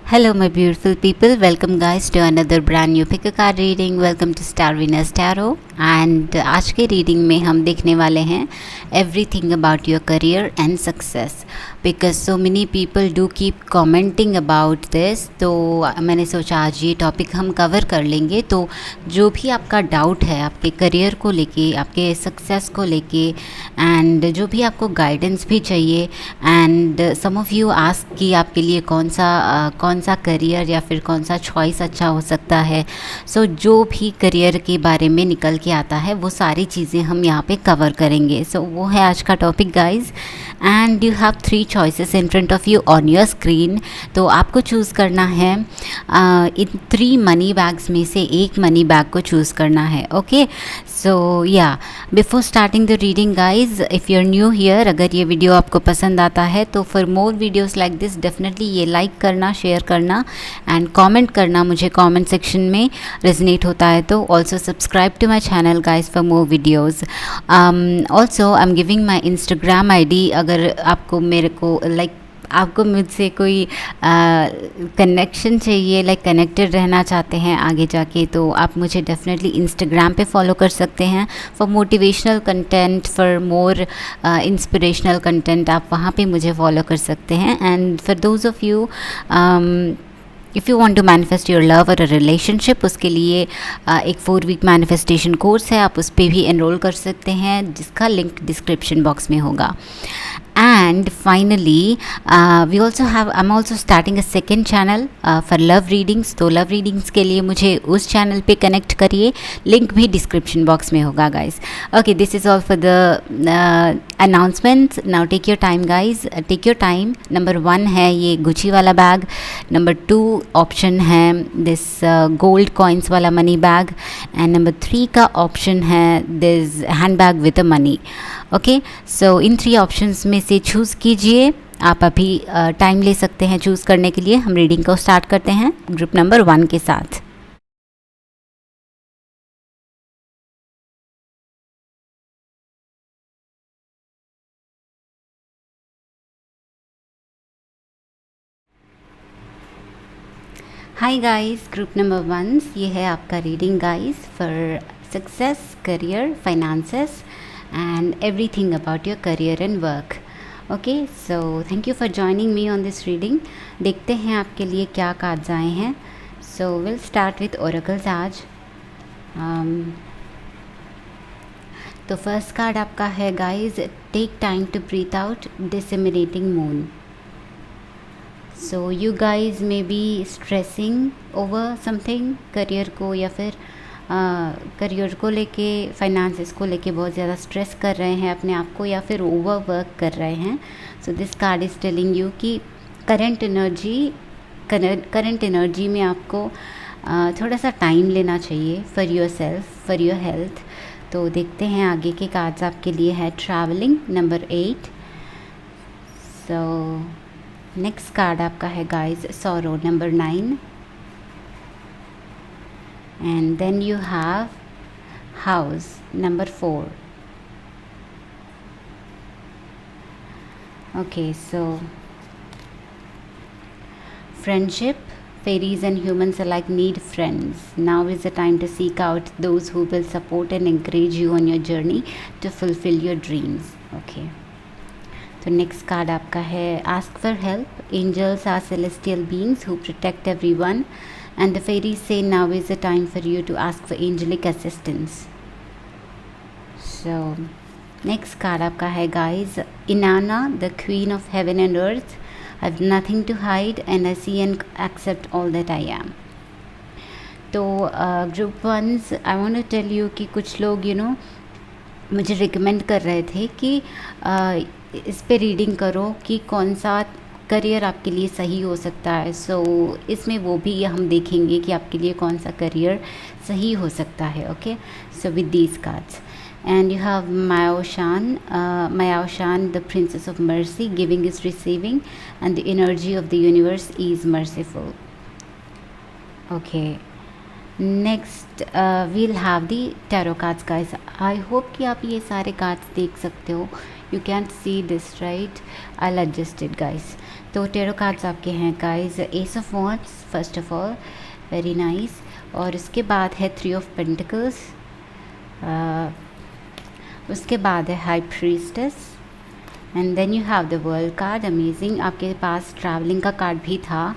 Hello, my beautiful people. Welcome, guys, to another brand new pick a card reading. Welcome to Star Venus Tarot. And आज के reading में हम देखने वाले हैं everything about your career and success because so many people do keep commenting about this. तो मैंने सोचा आज ये टॉपिक हम कवर कर लेंगे. तो जो भी आपका डाउट है आपके करियर को लेके, आपके सक्सेस को लेके, एंड जो भी आपको गाइडेंस भी चाहिए, and some of you ask कि आपके लिए कौन सा करियर या फिर कौन सा चॉइस अच्छा हो सकता है. सो जो भी करियर के बारे में निकल के आता है वो सारी चीज़ें हम यहाँ पे कवर करेंगे. सो वो है आज का topic, guys. And you have 3 choices in front of you on your screen. तो आपको चूज़ करना है इन 3 मनी बैग्स में से एक मनी बैग को चूज़ करना है. ओके, सो या before starting the reading, guys, if you are new here, अगर ये वीडियो आपको पसंद आता है तो for more videos like this definitely ये लाइक करना, शेयर करना एंड कमेंट करना. मुझे कमेंट सेक्शन में रेजोनेट होता है. तो also subscribe to my channel, guys, for more videos. Also I am giving my Instagram ID. अगर आपको मेरे को आपको मुझसे कोई कनेक्शन चाहिए, कनेक्टेड रहना चाहते हैं आगे जाके, तो आप मुझे डेफिनेटली इंस्टाग्राम पे फॉलो कर सकते हैं for motivational content, for more inspirational content. आप वहाँ पे मुझे फॉलो कर सकते हैं. And for those of you if you want to manifest your love और अ रिलेशनशिप, उसके लिए एक 4 वीक मैनिफेस्टेशन कोर्स है, आप उस पर भी एनरोल कर सकते हैं, जिसका लिंक डिस्क्रिप्शन बॉक्स में होगा. And finally, I'm also starting a second channel for love readings. तो love readings के लिए मुझे उस चैनल पे कनेक्ट करिए, लिंक भी डिस्क्रिप्शन बॉक्स में होगा, guys. Okay, this is all for the announcements. Now take your time, guys, take your time. Number 1 है ये गुची वाला बैग. नंबर 2 ऑप्शन है दिस गोल्ड कॉइन्स वाला मनी बैग. एंड नंबर 3 का option है this hand bag with a money. Okay, so in 3 options में से choose कीजिए. आप अभी टाइम ले सकते हैं चूज़ करने के लिए. हम रीडिंग को स्टार्ट करते हैं ग्रुप नंबर 1 के साथ. हाय गाइस, ग्रुप नंबर 1, ये है आपका reading, guys, for success, career, finances and everything about your career and work. Okay, so thank you for joining me on this reading. देखते हैं आपके लिए क्या कार्ड्स आए हैं. So we'll start with oracles आज. तो फर्स्ट कार्ड आपका है, guys, take time to breathe out disseminating moon. So you guys maybe stressing over something, career को या फिर करियर को लेके, फाइनेंसेस को लेके बहुत ज़्यादा स्ट्रेस कर रहे हैं अपने आप को या फिर ओवर वर्क कर रहे हैं. So this card is telling you कि करंट एनर्जी में आपको थोड़ा सा टाइम लेना चाहिए for your self, for your health. तो देखते हैं आगे के कार्ड्स आपके लिए है. Travelling number 8. So next card आपका है, guys, sorrow number 9. And then you have house number 4. Okay, so friendship, fairies and humans alike need friends. Now is the time to seek out those who will support and encourage you on your journey to fulfill your dreams. Okay, तो next card आपका है, ask for help. Angels are celestial beings who protect everyone. And the fairies say now is the time for you to ask for angelic assistance. So next card आपका है, guys, Inanna, the queen of heaven and earth. I have nothing to hide and I see and accept all that I am. तो group 1, I want to tell you कि कुछ लोग मुझे recommend कर रहे थे कि इस पे रीडिंग करो कि कौन सा करियर आपके लिए सही हो सकता है. सो इसमें वो भी हम देखेंगे कि आपके लिए कौन सा करियर सही हो सकता है. Okay, so with these cards and you have Mayaoshan, the princess of mercy. Giving is receiving and the energy of the universe is merciful. Okay, next we'll have the tarot cards, guys. I hope कि आप ये सारे cards देख सकते हो. You can't see this right, I adjust it guys. तो tarot cards आपके हैं guys, ace of wands first of all, very nice. और उसके बाद है 3 ऑफ पेंटिकल्स, उसके बाद है high priestess, and then you have the world card, amazing. आपके पास ट्रैवलिंग का कार्ड भी था,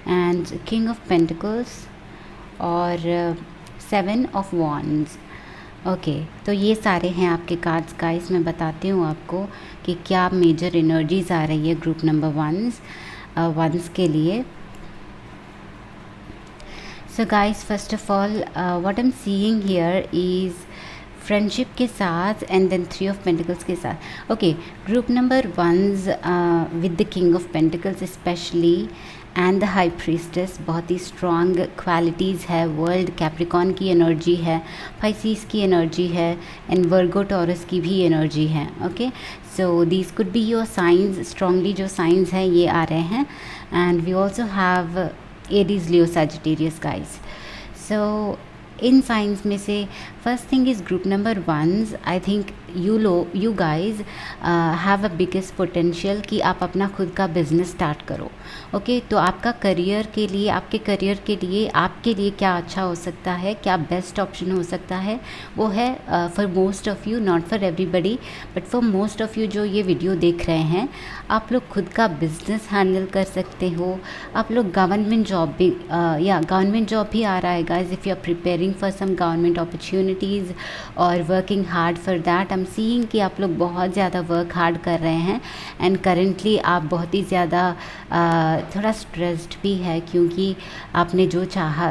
एंड किंग ऑफ पेंटिकल्स और 7 ऑफ वॉन्ड्स। ओके, तो ये सारे हैं आपके कार्ड्स गाइस। मैं बताती हूँ आपको कि क्या मेजर एनर्जीज आ रही है ग्रुप नंबर वंस के लिए। So guys, first of all what I am seeing here is friendship के साथ एंड देन 3 ऑफ पेंटिकल्स के साथ। Okay, group number ones with the king of pentacles specially and the high priestess, बहुत ही strong qualities है। World Capricorn की energy है, Pisces की एनर्जी है, एंड वर्गो टॉरस की भी एनर्जी है। Okay, so these could be your signs, strongly जो साइंस हैं ये आ रहे हैं। And we also have Aries, Leo, Sagittarius guys. So in signs में से first thing is group number ones, I think you guys have a biggest potential कि आप अपना खुद का बिजनेस स्टार्ट करो। ओके, तो आपका करियर के लिए, आपके करियर के लिए, आपके लिए क्या अच्छा हो सकता है, क्या बेस्ट ऑप्शन हो सकता है, वो है for most of you, not for everybody but for most of you जो ये वीडियो देख रहे हैं, आप लोग खुद का बिजनेस हैंडल कर सकते हो। आप लोग गवर्नमेंट जॉब भी या गवर्नमेंट जॉब भी आ रहा है guys, if you are preparing for some government opportunities और working hard for that. I am seeing कि आप लोग बहुत ज़्यादा वर्क हार्ड कर रहे हैं, एंड करेंटली आप बहुत ही ज़्यादा थोड़ा स्ट्रेस्ड भी है क्योंकि आपने जो चाहा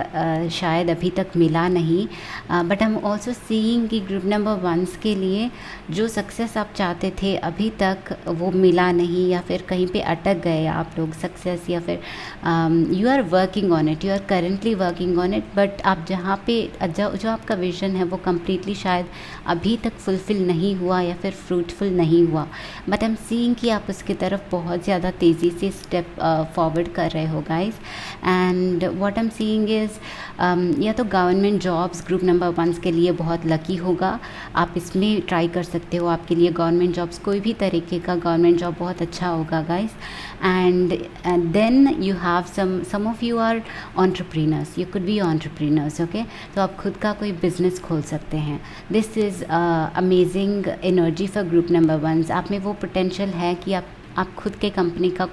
शायद अभी तक मिला नहीं। But I am also seeing कि ग्रुप नंबर वंस के लिए जो सक्सेस आप चाहते थे अभी तक वो मिला नहीं, या फिर कहीं पे अटक गए आप लोग सक्सेस, या फिर you are working on it, you are currently working on it, but आप जहाँ पे जो आपका विजन है वो कम्प्लीटली शायद अभी तक फुलफ़िल नहीं हुआ या फिर फ्रूटफुल नहीं हुआ। बट आई एम सीइंग कि आप उसकी तरफ बहुत ज़्यादा तेज़ी से स्टेप फॉरवर्ड कर रहे हो guys. And what I am seeing is या तो government jobs group number ones के लिए बहुत लकी होगा, आप इसमें ट्राई कर सकते हो। आपके लिए गवर्नमेंट जॉब्स, कोई भी तरीके का गवर्नमेंट जॉब बहुत अच्छा होगा guys. And then you have some of you are entrepreneurs, you could be entrepreneurs. Okay, तो आप खुद का कोई बिजनेस खोल सकते हैं। This is amazing energy for group number ones. आप में वो पोटेंशियल है कि आप खुद के कंपनी का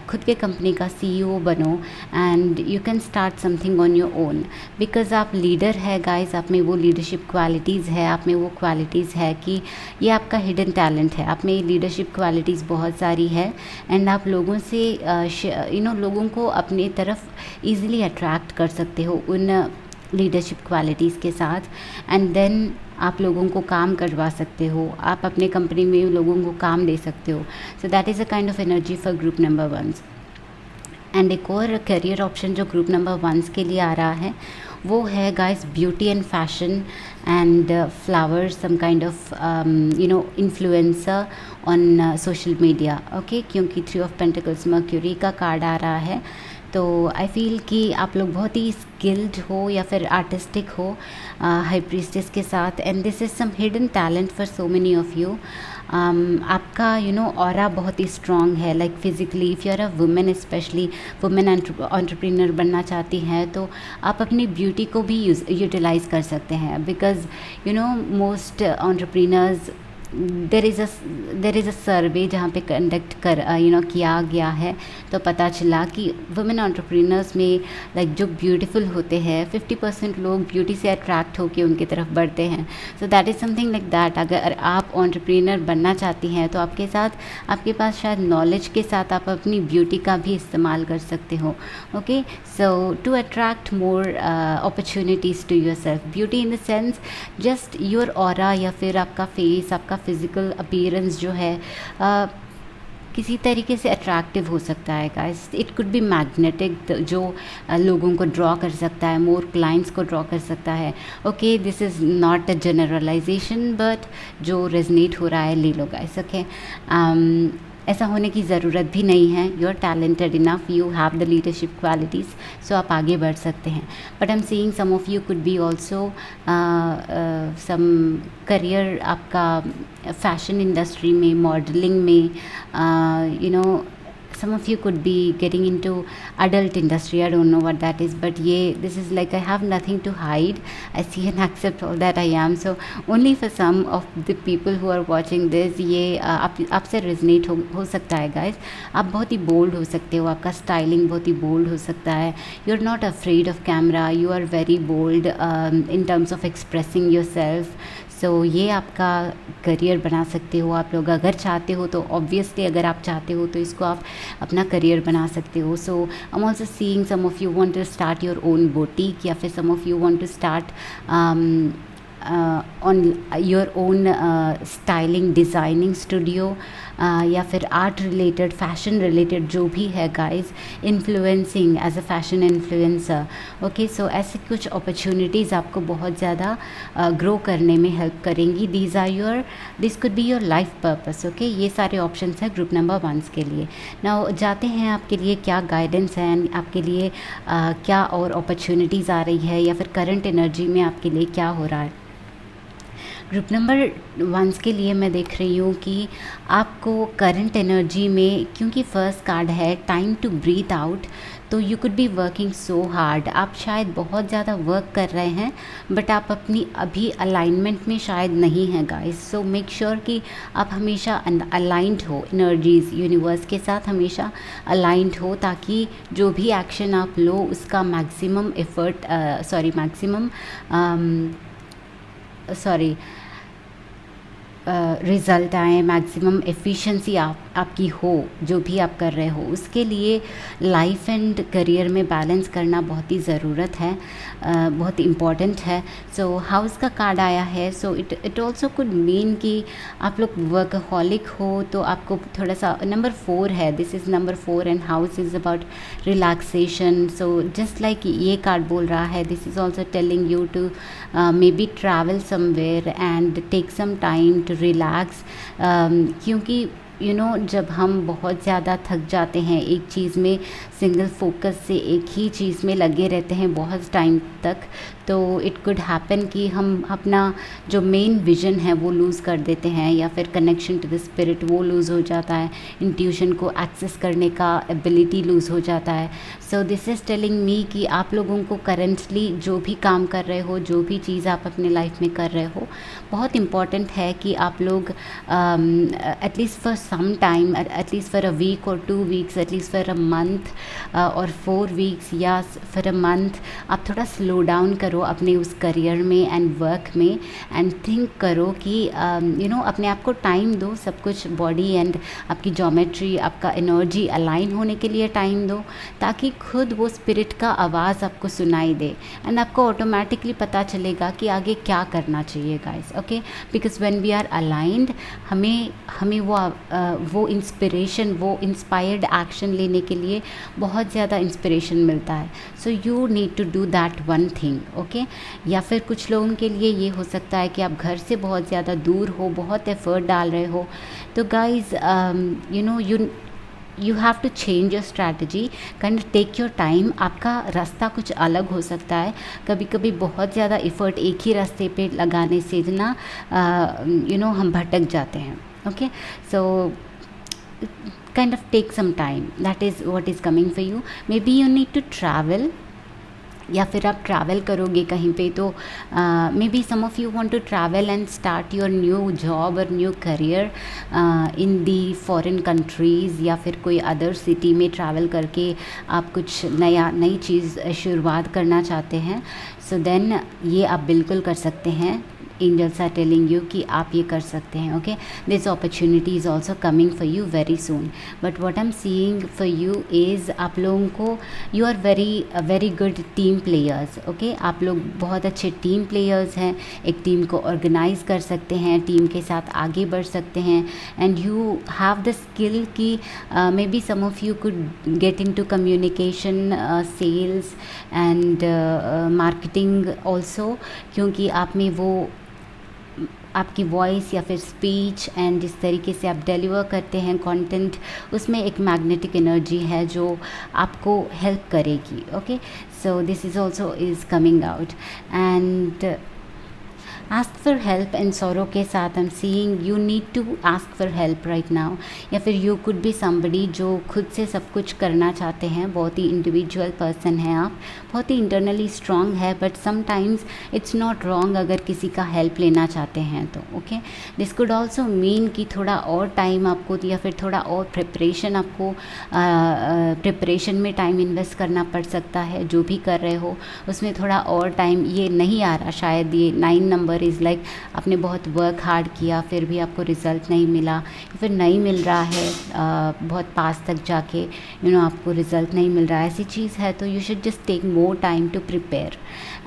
खुद के कंपनी का CEO बनो, and you can start something on your own, because आप लीडर है गाइस। आप में वो लीडरशिप क्वालिटीज़ है, आप में वो क्वालिटीज़ है कि ये आपका हिडन टैलेंट है। आप में लीडरशिप क्वालिटीज़ बहुत सारी है, एंड आप लोगों से लोगों को अपनी तरफ ईज़िली अट्रैक्ट कर सकते हो उन लीडरशिप क्वालिटीज़ के साथ। एंड देन आप लोगों को काम करवा सकते हो, आप अपने कंपनी में लोगों को काम दे सकते हो। So that is a kind of energy for group number ones. And एक और करियर ऑप्शन जो ग्रुप नंबर वंस के लिए आ रहा है वो है guys beauty and fashion and flowers, some kind of influencer on social media. Okay, क्योंकि 3 ऑफ पेंटिकल्स मर्क्यूरी का कार्ड आ रहा है, तो आई फील कि आप लोग बहुत ही स्किल्ड हो या फिर आर्टिस्टिक हो हाई प्रीस्टेस के साथ, and this is some hidden talent for so many of you. आपका ऑरा बहुत ही स्ट्रॉन्ग है, like physically. If you are a women, specially women entrepreneur बनना चाहती हैं तो आप अपनी ब्यूटी को भी यूटिलाइज़ कर सकते हैं, because most entrepreneurs there is a survey जहाँ पे कंडक्ट किया गया है, तो पता चला कि वुमेन एंटरप्रेन्योर्स में लाइक जो ब्यूटीफुल होते हैं 50% लोग ब्यूटी से अट्रैक्ट होकर उनकी तरफ बढ़ते हैं। सो that is something like that. अगर आप एंटरप्रेन्योर बनना चाहती हैं तो आपके पास शायद नॉलेज के साथ आप अपनी ब्यूटी का भी इस्तेमाल कर सकते हो। Okay, so to attract more opportunities to your self, beauty in the sense just your aura, या फिर आपका फेस, आपका फिज़िकल अपीयरेंस जो है किसी तरीके से अट्रैक्टिव हो सकता है guys. It could be magnetic, जो लोगों को ड्रॉ कर सकता है, मोर क्लाइंट्स को ड्रॉ कर सकता है। Okay, this is not a generalisation, but जो रेजनेट हो रहा है ले लो गाइस। ओके, ऐसा होने की ज़रूरत भी नहीं है, you are talented enough, you have the leadership qualities, so आप आगे बढ़ सकते हैं. But I am seeing some of you could be also some career आपका फैशन इंडस्ट्री में, मॉडलिंग में, you know some of you could be getting into adult industry. I don't know what that is, but yeah, this is like I have nothing to hide. I see and accept all that I am. So only for some of the people who are watching this, ये आपसे resonate हो सकता है guys. आप बहुत ही bold हो सकते हो, आपका styling बहुत ही bold हो सकता है. You're not afraid of camera. You are very bold in terms of expressing yourself. सो ये आपका करियर बना सकते हो आप लोग अगर चाहते हो तो. ऑब्वियसली अगर आप चाहते हो तो इसको आप अपना करियर बना सकते हो. So I am also seeing some of you want to start your own boutique, या फिर some of you want to start on your own styling designing studio, या फिर आर्ट रिलेटेड, फैशन रिलेटेड जो भी है guys, influencing as a fashion influencer. Okay, so ऐसे कुछ opportunities आपको बहुत ज़्यादा ग्रो करने में हेल्प करेंगी. This could be your life purpose. Okay, ये सारे ऑप्शंस हैं ग्रुप नंबर 1 के लिए. नाउ जाते हैं आपके लिए क्या गाइडेंस है, आपके लिए क्या और अपॉर्चुनिटीज़ आ रही है, या फिर करंट एनर्जी में आपके लिए क्या हो रहा है. ग्रुप नंबर 1 के लिए मैं देख रही हूँ कि आपको करंट एनर्जी में, क्योंकि फर्स्ट कार्ड है टाइम टू ब्रीथ आउट, तो you could be working so hard. आप शायद बहुत ज़्यादा वर्क कर रहे हैं, बट आप अपनी अभी अलाइनमेंट में शायद नहीं हैं गाइस. सो मेक श्योर कि आप हमेशा अलाइंड हो, एनर्जीज़ यूनिवर्स के साथ हमेशा अलाइंड हो, ताकि जो भी एक्शन आप लो उसका मैक्सिमम एफर्ट रिज़ल्ट आए, मैक्सिमम एफिशिएंसी आपकी हो जो भी आप कर रहे हो. उसके लिए लाइफ एंड करियर में बैलेंस करना बहुत ही ज़रूरत है, बहुत इम्पॉर्टेंट है. सो हाउस का कार्ड आया है. So it also could mean कि आप लोग वर्कहॉलिक हो, तो आपको थोड़ा सा नंबर 4 है, this is number 4 and house is about relaxation. So just like ये कार्ड बोल रहा है, this is also telling you to maybe travel somewhere and take some time to relax. क्योंकि यू नो जब हम बहुत ज़्यादा थक जाते हैं एक चीज़ में, सिंगल फोकस से एक ही चीज़ में लगे रहते हैं बहुत टाइम तक, तो इट कुड हैपन कि हम अपना जो मेन विज़न है वो लूज़ कर देते हैं, या फिर कनेक्शन टू द स्पिरिट वो लूज़ हो जाता है, इंट्यूशन को एक्सेस करने का एबिलिटी लूज़ हो जाता है. सो दिस इज़ टेलिंग मी कि आप लोगों को करंटली जो भी काम कर रहे हो, जो भी चीज़ आप अपने लाइफ में कर रहे हो, बहुत इम्पॉर्टेंट है कि आप लोग at least for some time, at least for a week और 2 weeks, at least for a month और 4 वीक्स या फॉर अ मंथ, आप थोड़ा स्लो डाउन करो अपने उस करियर में एंड वर्क में, एंड थिंक करो कि यू नो अपने आप को टाइम दो, सब कुछ बॉडी एंड आपकी ज्योमेट्री, आपका एनर्जी अलाइन होने के लिए टाइम दो, ताकि खुद वो स्पिरिट का आवाज़ आपको सुनाई दे एंड आपको ऑटोमेटिकली पता चलेगा कि आगे क्या करना चाहिए guys. Okay, because when we are aligned, हमें वो इंस्पिरेशन, वो इंस्पायर्ड एक्शन लेने के लिए बहुत ज़्यादा इंस्पिरेशन मिलता है. So you need to do that one thing. Okay, या फिर कुछ लोगों के लिए ये हो सकता है कि आप घर से बहुत ज़्यादा दूर हो, बहुत एफर्ट डाल रहे हो, तो guys you know you have to change your strategy, kind take your time. आपका रास्ता कुछ अलग हो सकता है. कभी कभी बहुत ज़्यादा एफर्ट एक ही रास्ते पे लगाने से ना यू नो हम भटक जाते हैं. Okay, so kind of take some time. That is what is coming for you. Maybe you need to travel, या फिर आप ट्रैवल करोगे कहीं पे, तो may B some of you want to travel and start your new job और new career in the foreign countries, या फिर कोई अदर सिटी में ट्रैवल करके आप कुछ नई चीज़ शुरुआत करना चाहते हैं. सो देन ये आप बिल्कुल कर सकते हैं. एंजल्स आर टेलिंग यू कि आप ये कर सकते हैं. Okay, this opportunity is also coming for you very soon. But what I am seeing for you is, आप लोगों को, you are very good team players. Okay, आप लोग बहुत अच्छे टीम प्लेयर्स हैं. एक टीम को ऑर्गेनाइज कर सकते हैं, टीम के साथ आगे बढ़ सकते हैं, and you have the skill कि may B some of you could get into communication, sales and marketing also, क्योंकि आप में वो आपकी वॉइस या फिर स्पीच एंड जिस तरीके से आप डिलीवर करते हैं कंटेंट, उसमें एक मैग्नेटिक एनर्जी है जो आपको हेल्प करेगी. Okay, so this is also is coming out. And ask for help and sorrow के साथ I am seeing you need to ask for help right now. या फिर यू कुड बी समबडी जो खुद से सब कुछ करना चाहते हैं. बहुत ही इंडिविजुअल पर्सन है आप, बहुत ही इंटरनली स्ट्रांग है, but sometimes it's not wrong अगर किसी का हेल्प लेना चाहते हैं तो. Okay, this could also mean कि थोड़ा और टाइम आपको या फिर थोड़ा और प्रिपरेशन आपको प्रिपरेशन में टाइम इन्वेस्ट करना पड़ सकता है. जो भी कर रहे हो उसमें थोड़ा और टाइम, ये नहीं आ रहा शायद, ये 9 नंबर इज़ लाइक आपने बहुत वर्क हार्ड किया फिर भी आपको रिज़ल्ट नहीं मिला, या फिर नहीं मिल रहा है बहुत पास तक जाके आपको रिज़ल्ट नहीं मिल रहा है, ऐसी चीज़ है. तो you should just take more time to prepare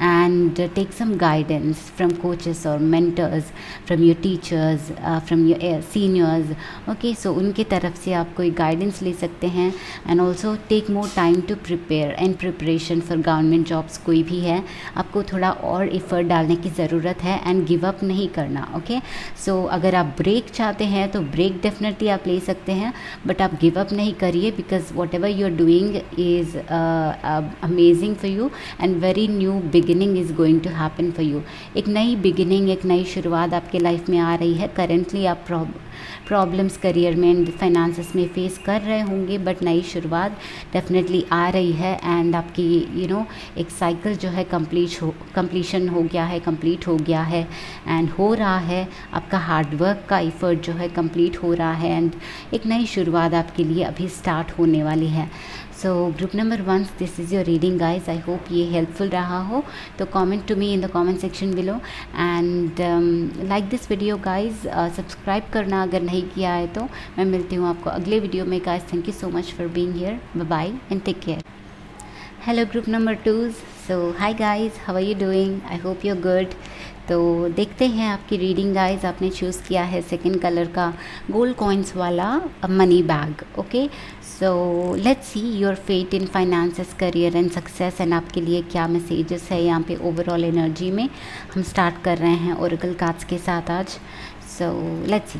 and take some guidance from coaches or mentors, from your teachers, from your seniors. Okay, so उनके तरफ से आप कोई guidance ले सकते हैं. and also take more time to prepare, and preparation for government jobs कोई भी है आपको थोड़ा और effort डालने की ज़रूरत है, and give up नहीं करना. okay, so अगर आप break चाहते हैं तो break definitely आप ले सकते हैं, but आप give up नहीं करिए, because whatever you are doing is amazing for you and very new beginning is going to happen for you. एक नई बिगिनिंग, एक नई शुरुआत आपके लाइफ में आ रही है. करेंटली आप प्रॉब्लम्स करियर में एंड फाइनेंसेस में फेस कर रहे होंगे, बट नई शुरुआत डेफिनेटली आ रही है. एंड आपकी एक साइकिल जो है कंप्लीशन हो गया है, कंप्लीट हो गया है एंड हो रहा है. आपका हार्डवर्क का इफ़र्ट जो है कंप्लीट हो रहा है, एंड एक नई शुरुआत आपके लिए अभी स्टार्ट होने वाली है. So group number 1, this is your reading guys. I hope ये हेल्पफुल रहा हो. तो comment to me in the comment section below, and like this video guys. Subscribe करना अगर नहीं किया है तो. मैं मिलती हूँ आपको अगले वीडियो में guys. Thank you so much for being here. Bye bye and take care. Hello group number 2. So hi guys, how are you doing? I hope you are good. तो देखते हैं आपकी रीडिंग गाइज. आपने choose किया है second colour का gold coins वाला money bag. Okay, so let's see your fate in finances, career and success, and आपके लिए क्या मैसेजेस है यहाँ पे ओवरऑल एनर्जी में. हम स्टार्ट कर रहे हैं ओरेकल कार्ड्स के साथ आज. So let's see.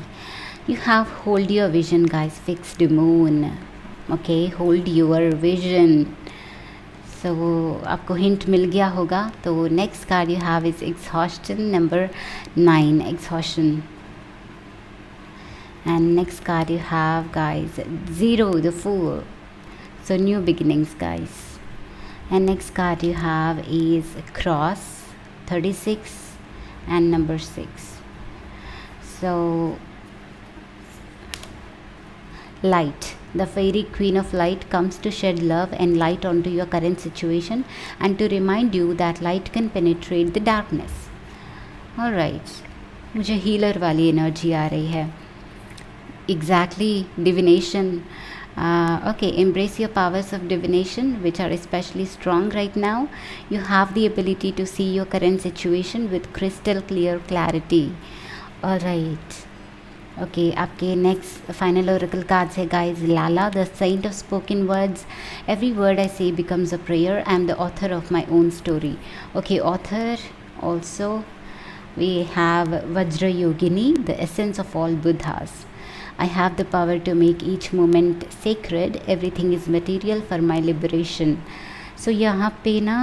You have hold your vision guys, fixed moon. Okay, hold your vision. So आपको हिंट मिल गया होगा. तो next card you have is exhaustion, number 9, exhaustion. And next card you have guys 0, the Fool. So new beginnings guys. And next card you have is Cross, 36 and number 6. So light, the fairy queen of light comes to shed love and light onto your current situation and to remind you that light can penetrate the darkness. All right, मुझे healer वाली energy आ रही है. Exactly, divination. Okay, embrace your powers of divination, which are especially strong right now. You have the ability to see your current situation with crystal clear clarity. All right. Okay, आपके next final oracle cards है guys. Lala, the saint of spoken words. Every word I say becomes a prayer. I am the author of my own story. Okay, author. Also, we have Vajra Yogini, the essence of all Buddhas. I have the power to make each moment sacred. Everything is material for my liberation. So यहाँ पे ना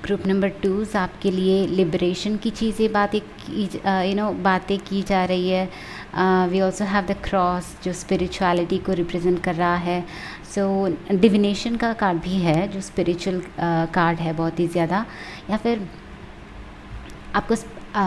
group number 2 आपके लिए liberation की चीज़ें बातें की जा रही है. We also have the cross जो स्पिरिचुअलिटी को रिप्रेजेंट कर रहा है. सो डिविनेशन का कार्ड भी है जो स्पिरिचुअल कार्ड है बहुत ही ज़्यादा. या फिर आपको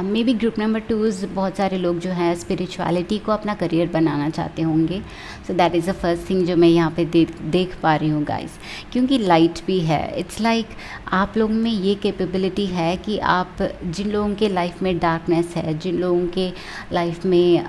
मे बी ग्रुप नंबर 2 बहुत सारे लोग जो हैं स्पिरिचुअलिटी को अपना करियर बनाना चाहते होंगे. सो that is the first thing जो मैं यहाँ पे देख पा रही हूँ गाइस. क्योंकि लाइट भी है. इट्स लाइक आप लोगों में ये कैपेबिलिटी है कि आप जिन लोगों के लाइफ में डार्कनेस है, जिन लोगों के लाइफ में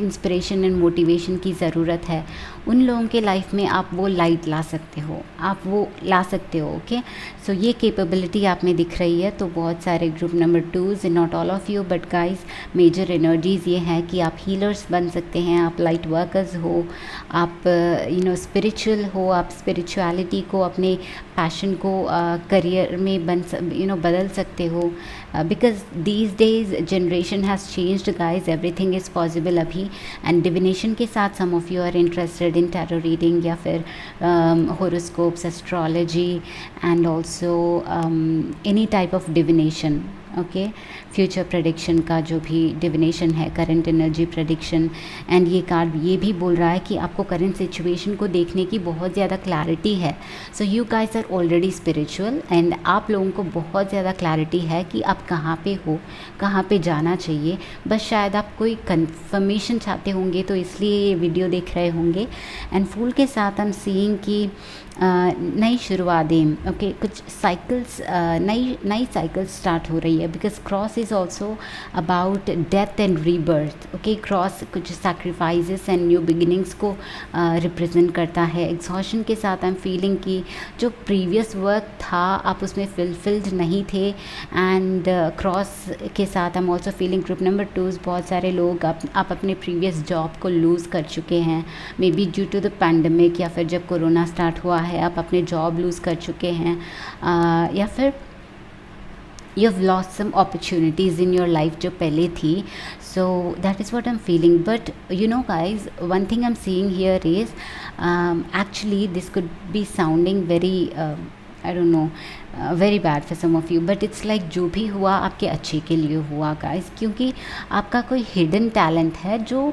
इंस्पिरेशन एंड मोटिवेशन की ज़रूरत है, उन लोगों के लाइफ में आप वो लाइट ला सकते हो, आप वो ला सकते हो. ओके, सो ये कैपेबिलिटी आप में दिख रही है. तो बहुत सारे group number 2, not all of you but guys, major energies ये हैं कि आप हीलर्स बन सकते हैं, आप लाइट वर्कर्स हो, आप स्पिरिचुअल हो, आप स्पिरिचुअलिटी को अपने पैशन को करियर में बदल सकते हो. Because these days generation has changed guys, everything is possible अभी. एंड डिविनेशन के साथ some of you are interested in tarot reading या फिर horoscopes, astrology and also any type of divination. Okay, future prediction का जो भी divination है, current energy prediction. And ये कार्ड ये भी बोल रहा है कि आपको करंट सिचुएशन को देखने की बहुत ज़्यादा क्लैरिटी है. So you guys are already spiritual and आप लोगों को बहुत ज़्यादा क्लैरिटी है कि आप कहाँ पे हो, कहाँ पे जाना चाहिए. बस शायद आप कोई कंफर्मेशन चाहते होंगे तो इसलिए ये वीडियो देख रहे होंगे. एंड फूल के साथ हम सीइंग की नई शुरुआतें. ओके, कुछ साइकिल्स, नई साइकिल्स स्टार्ट हो रही है. Because cross is also about death and rebirth. Okay, cross कुछ सैक्रिफाइसेस एंड न्यू बिगिनिंग्स को रिप्रेजेंट करता है. एग्जॉशन के साथ आई एम फीलिंग कि जो प्रीवियस वर्क था आप उसमें फुलफिल्ड नहीं थे. एंड क्रॉस के साथ I am also feeling group number 2 बहुत सारे लोग आप अपने प्रीवियस जॉब को लूज़ कर चुके हैं. Maybe due to the pandemic या फिर जब कोरोना स्टार्ट हुआ है आप अपने जॉब लूज़ कर चुके हैं. या फिर you have lost some opportunities in your life जो पहले थी. So that is what I'm feeling. But you know guys, one thing I'm seeing here is actually this could be sounding very I don't know, very bad for some of you, but it's like जो भी हुआ आपके अच्छे के लिए हुआ guys, क्योंकि आपका कोई hidden talent है जो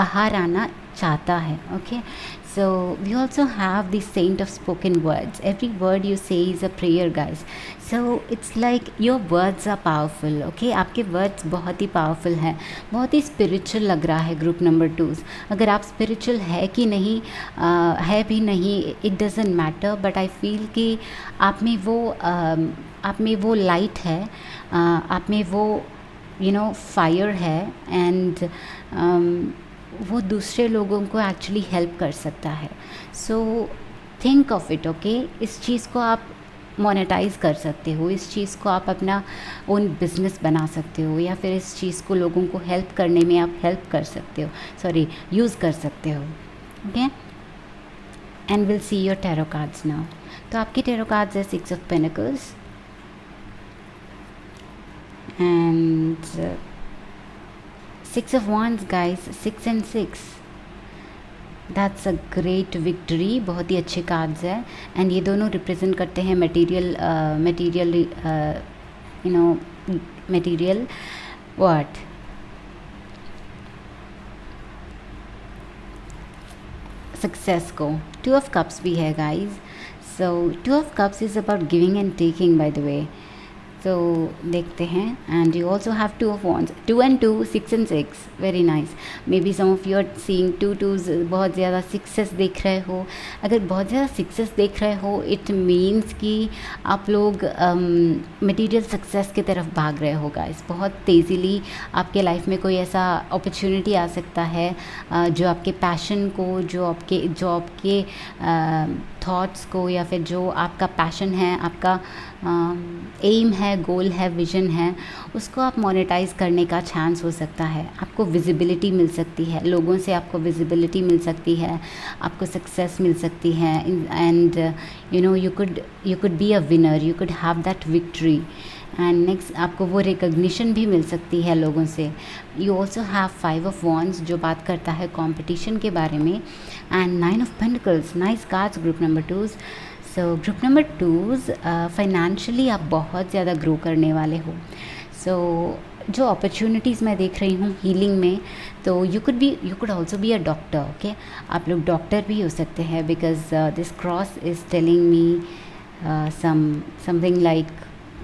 बाहर आना चाहता है. Okay, so we also have the saint of spoken words. Every word you say is a prayer guys. So it's like your words are powerful. Okay, आपके words बहुत ही powerful हैं, बहुत ही spiritual लग रहा है ग्रुप नंबर 2. अगर आप spiritual है कि नहीं, है भी नहीं, it doesn't matter, but I feel कि आप में वो light है, आप में वो fire है. And वो दूसरे लोगों को एक्चुअली हेल्प कर सकता है. So think of it. Okay, इस चीज़ को आप मोनेटाइज कर सकते हो, इस चीज़ को आप अपना ओन बिजनेस बना सकते हो, या फिर इस चीज़ को लोगों को हेल्प करने में आप हेल्प कर सकते हो, यूज़ कर सकते हो. Okay, and will see your tarot cards now. तो आपकी टैरो कार्ड्स है 6 of pentacles and 6 of wands guys, 6 and 6. That's a great victory. बहुत ही अच्छे कार्ड्स है. एंड ये दोनों रिप्रेजेंट करते हैं मटेरियल व्हाट सक्सेस को. 2 of cups भी है guys. So 2 of cups is about giving and taking by the way. तो देखते हैं. And you also have 2 of wands, 2 and 2, 6 and 6. Very nice. May be some of you are seeing 2 2s, बहुत ज़्यादा success देख रहे हो. अगर बहुत ज़्यादा सक्सेस देख रहे हो इट मीन्स कि आप लोग मटीरियल सक्सेस की तरफ भाग रहे हो गाइस. बहुत तेज़ीली आपके लाइफ में कोई ऐसा अपॉर्चुनिटी आ सकता है जो आपके पैशन को, जो आपके थॉट्स को, या फिर जो आपका पैशन है, आपका एम है, गोल है, विजन है, उसको आप मोनेटाइज करने का चांस हो सकता है. आपको विजिबिलिटी मिल सकती है, लोगों से आपको विजिबिलिटी मिल सकती है, आपको सक्सेस मिल सकती है. And you could be a winner, you could have that victory. And next आपको वो रिकग्निशन भी मिल सकती है लोगों से. You also have 5 of wands जो बात करता है कंपटीशन के बारे में. And 9 of pentacles, nice cards group number 2. So group number 2 financially आप बहुत ज़्यादा ग्रो करने वाले हो. सो जो अपॉर्चुनिटीज़ मैं देख रही हूँ हीलिंग में, तो you could also be a doctor. Okay, आप लोग डॉक्टर भी हो सकते हैं. Because this cross is telling me something like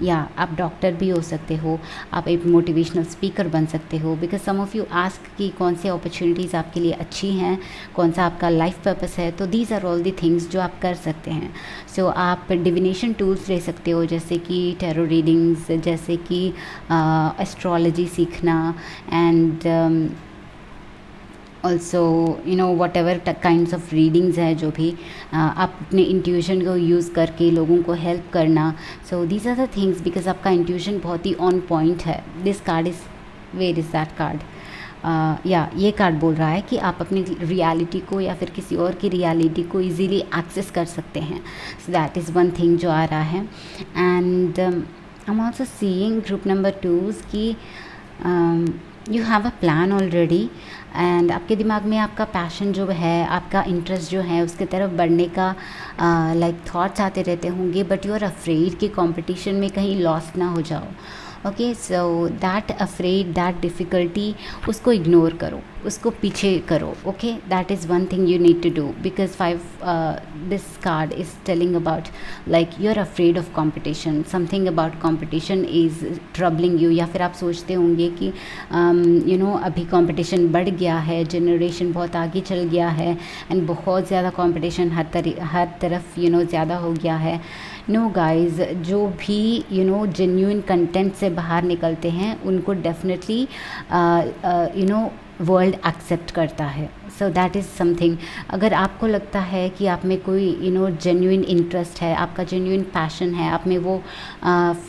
या आप डॉक्टर भी हो सकते हो, आप एक मोटिवेशनल स्पीकर बन सकते हो. Because some of you ask कि कौन से अपॉर्चुनिटीज़ आपके लिए अच्छी हैं, कौन सा आपका लाइफ पर्पस है. तो these are all the things जो आप कर सकते हैं. सो आप डिविनेशन टूल्स ले सकते हो, जैसे कि टैरो रीडिंग्स, जैसे कि एस्ट्रोलॉजी सीखना. And also what ever kinds of readings है जो भी आप अपने इंट्यूशन को यूज़ करके लोगों को हेल्प करना. So these are the things. Because आपका इंट्यूशन बहुत ही ऑन पॉइंट है. This card is, where is that card, ये कार्ड बोल रहा है कि आप अपनी रियलिटी को या फिर किसी और की रियलिटी को इजीली एक्सेस कर सकते हैं. सो दैट इज़ वन थिंग जो आ रहा है. And I'm also seeing group number twos कि you have a plan already and आपके दिमाग में आपका पैशन जो है, आपका इंटरेस्ट जो है उसके तरफ बढ़ने का लाइक थॉट्स आते रहते होंगे, बट यू आर अफ्रेड कि कंपटीशन में कहीं लॉस ना हो जाओ. Okay, so that afraid, that difficulty, उसको इग्नोर करो, उसको पीछे करो. Okay, that is one thing you need to do because five this card is telling about like you are afraid of competition, something about competition is troubling you. या फिर आप सोचते होंगे कि यू नो अभी कॉम्पिटिशन बढ़ गया है, जनरेशन बहुत आगे चल गया है एंड बहुत ज़्यादा कॉम्पिटिशन हर तरफ यू नो ज़्यादा हो गया है. नो गाइज, जो भी यू नो जेन्युइन कंटेंट से बाहर निकलते हैं उनको definitely you know world accept करता है. सो दैट इज़ समथिंग. अगर आपको लगता है कि आप में कोई यू नो जेन्युइन इंटरेस्ट है, आपका जेन्युइन पैशन है, आप में वो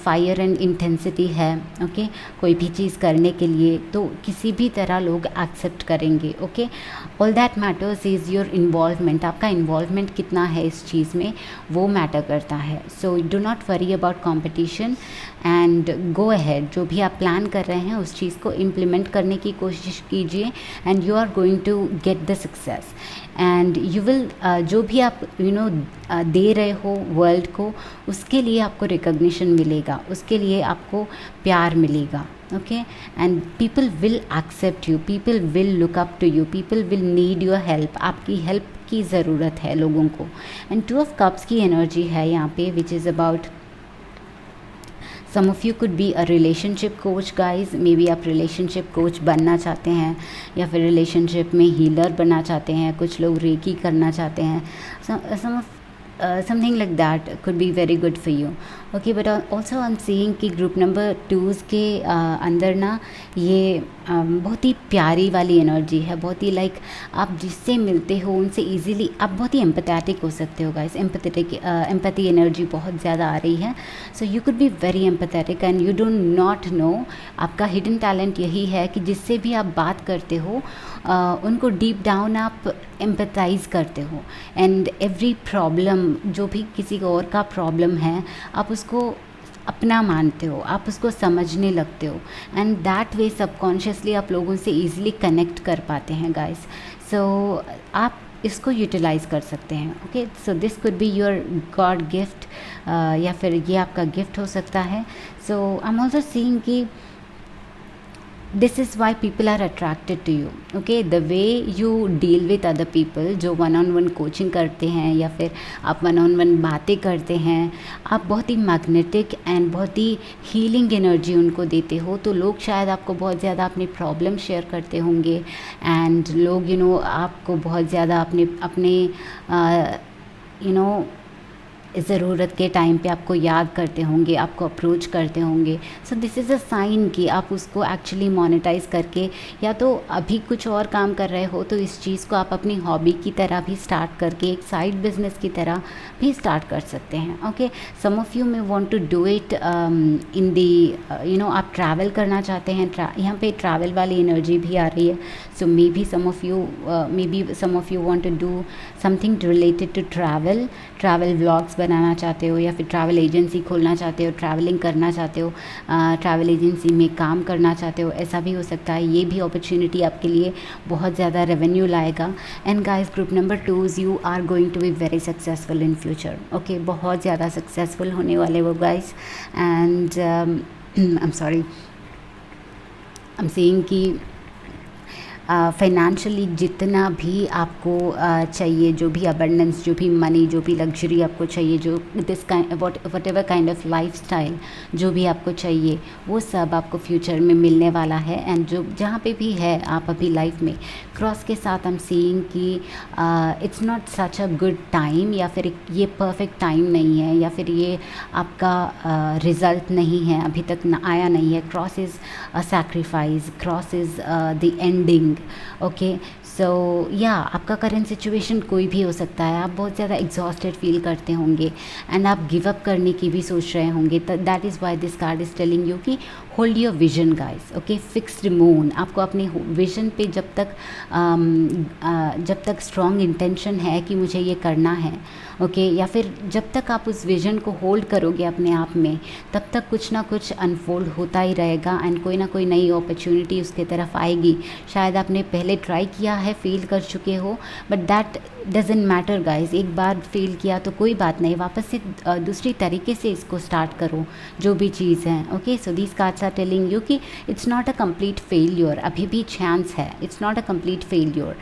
फायर एंड इंटेंसिटी है, ओके, कोई भी चीज़ करने के लिए, तो किसी भी तरह लोग एक्सेप्ट करेंगे. Okay, all that matters is your involvement. आपका इन्वॉल्वमेंट कितना है इस चीज़ में, वो मैटर करता है. So do not worry about competition and go ahead. जो भी आप प्लान कर रहे हैं उस चीज़ को इम्प्लीमेंट करने की कोशिश कीजिए and you are going to get the success and you will जो भी आप यू नो दे रहे हो वर्ल्ड को, उसके लिए आपको रिकग्निशन मिलेगा, उसके लिए आपको प्यार मिलेगा. Okay, and people will accept you, people will look up to you, people will need your help. आपकी हेल्प की ज़रूरत है लोगों को. एंड टू ऑफ कप्स की एनर्जी है यहाँ पे, which is about some of you could be a relationship coach guys. Maybe आप रिलेशनशिप कोच बनना चाहते हैं या फिर रिलेशनशिप में हीलर बनना चाहते हैं. कुछ लोग रेकी करना चाहते हैं. Something like that could be very good for you. Okay, but also I am seeing कि ग्रुप नंबर टूज़ के अंदर ना ये बहुत ही प्यारी वाली एनर्जी है. बहुत ही लाइक आप जिससे मिलते हो उनसे इजीली आप बहुत ही एम्पैथेटिक हो सकते हो गाइस. एम्पैथी एनर्जी बहुत ज़्यादा आ रही है. So you could be very empathetic and you don't not know. आपका हिडन टैलेंट यही है कि जिससे भी आप बात करते हो उनको डीप डाउन आप एम्पैथाइज़ करते हो एंड एवरी प्रॉब्लम, जो भी किसी और का प्रॉब्लम है, आप उसको अपना मानते हो, आप उसको समझने लगते हो एंड दैट वे सबकॉन्शियसली आप लोगों से ईज़िली कनेक्ट कर पाते हैं गाइस. सो आप इसको यूटिलाइज़ कर सकते हैं. Okay, so this could be your God gift या फिर ये आपका गिफ्ट हो सकता है. सो आई एम ऑल्सो सीइंग कि this is why people are attracted to you. okay, the way you deal with other people, जो वन ऑन वन कोचिंग करते हैं या फिर आप वन ऑन वन बातें करते हैं, आप बहुत ही मैग्नेटिक एंड बहुत ही हीलिंग एनर्जी उनको देते हो. तो लोग शायद आपको बहुत ज़्यादा अपनी प्रॉब्लम शेयर करते होंगे एंड लोग यू नो आपको बहुत ज़्यादा अपने यू नो ज़रूरत के टाइम पे आपको याद करते होंगे, आपको अप्रोच करते होंगे. So this is a sign कि आप उसको एक्चुअली मोनेटाइज करके या तो अभी कुछ और काम कर रहे हो तो इस चीज़ को आप अपनी हॉबी की तरह भी स्टार्ट करके एक साइड बिजनेस की तरह भी स्टार्ट कर सकते हैं. Okay, some of you may want to do it in the you know आप ट्रैवल करना चाहते हैं. यहाँ पे ट्रैवल वाली एनर्जी भी आ रही है. So may B some of you want to do something related to travel vlogs बनाना चाहते हो या फिर ट्रैवल एजेंसी खोलना चाहते हो, ट्रैवलिंग करना चाहते हो, ट्रैवल एजेंसी में काम करना चाहते हो. ऐसा भी हो सकता है. ये भी अपॉर्चुनिटी आपके लिए बहुत ज़्यादा रेवेन्यू लाएगा. And guys, group number twos, you are going to be very successful in future. Okay, बहुत ज़्यादा सक्सेसफुल होने वाले वो guys. And I am sorry, I am saying कि फाइनेंशियली जितना भी आपको चाहिए, जो भी अबंडेंस, जो भी मनी, जो भी लग्जरी आपको चाहिए, जो what ever kind of life style जो भी आपको चाहिए, वो सब आपको फ्यूचर में मिलने वाला है. एंड जो जहाँ पे भी है आप अभी लाइफ में, क्रॉस के साथ आई एम सीइंग कि it's not such a good time, या फिर ये परफेक्ट टाइम नहीं है, या फिर ये आपका रिज़ल्ट नहीं है, अभी तक आया नहीं है. Cross is a sacrifice, cross is the ending. Thing. Okay, so या आपका करेंट सिचुएशन कोई भी हो सकता है। आप बहुत ज़्यादा एग्जॉस्टेड फील करते होंगे एंड आप गिव अप करने की भी सोच रहे होंगे। That is why this card is telling you कि hold your vision guys. Okay, fixed moon, आपको अपने विजन पे जब तक स्ट्रॉन्ग इंटेंशन है कि मुझे ये करना है, ओके, या फिर जब तक आप उस विजन को होल्ड करोगे अपने आप में, तब तक कुछ ना कुछ अनफोल्ड होता ही रहेगा एंड कोई ना कोई नई अपॉर्चुनिटी उसके तरफ आएगी। शायद आपने पहले ट्राई किया है, फेल कर चुके हो, but that doesn't matter guys. एक बार फेल किया तो कोई बात नहीं, वापस से दूसरी तरीके से इसको स्टार्ट करो जो भी चीज़ है। Okay, so these cards are telling you कि it's not a complete failure, अभी भी चांस है, it's not a complete failure.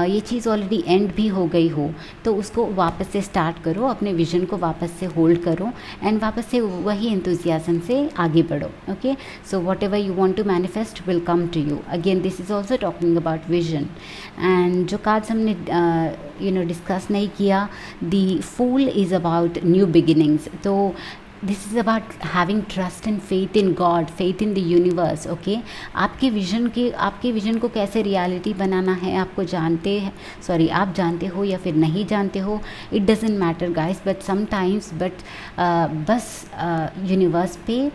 ये चीज़ ऑलरेडी एंड भी हो गई हो तो उसको वापस से स्टार्ट करो, अपने विजन को वापस से होल्ड करो एंड वापस से वही एंथुजियाज्म से आगे बढ़ो। Okay, so whatever you want to manifest will come to you. Again this is also talking about vision. And जो कार्ड्स हमने डिस्कस नहीं किया, the fool is about new beginnings. तो this is about having trust and faith in God, faith in the universe. Okay, आपके vision को कैसे reality बनाना है आपको आप जानते हो या फिर नहीं जानते हो, it doesn't matter guys, but sometimes बस यूनिवर्स पे,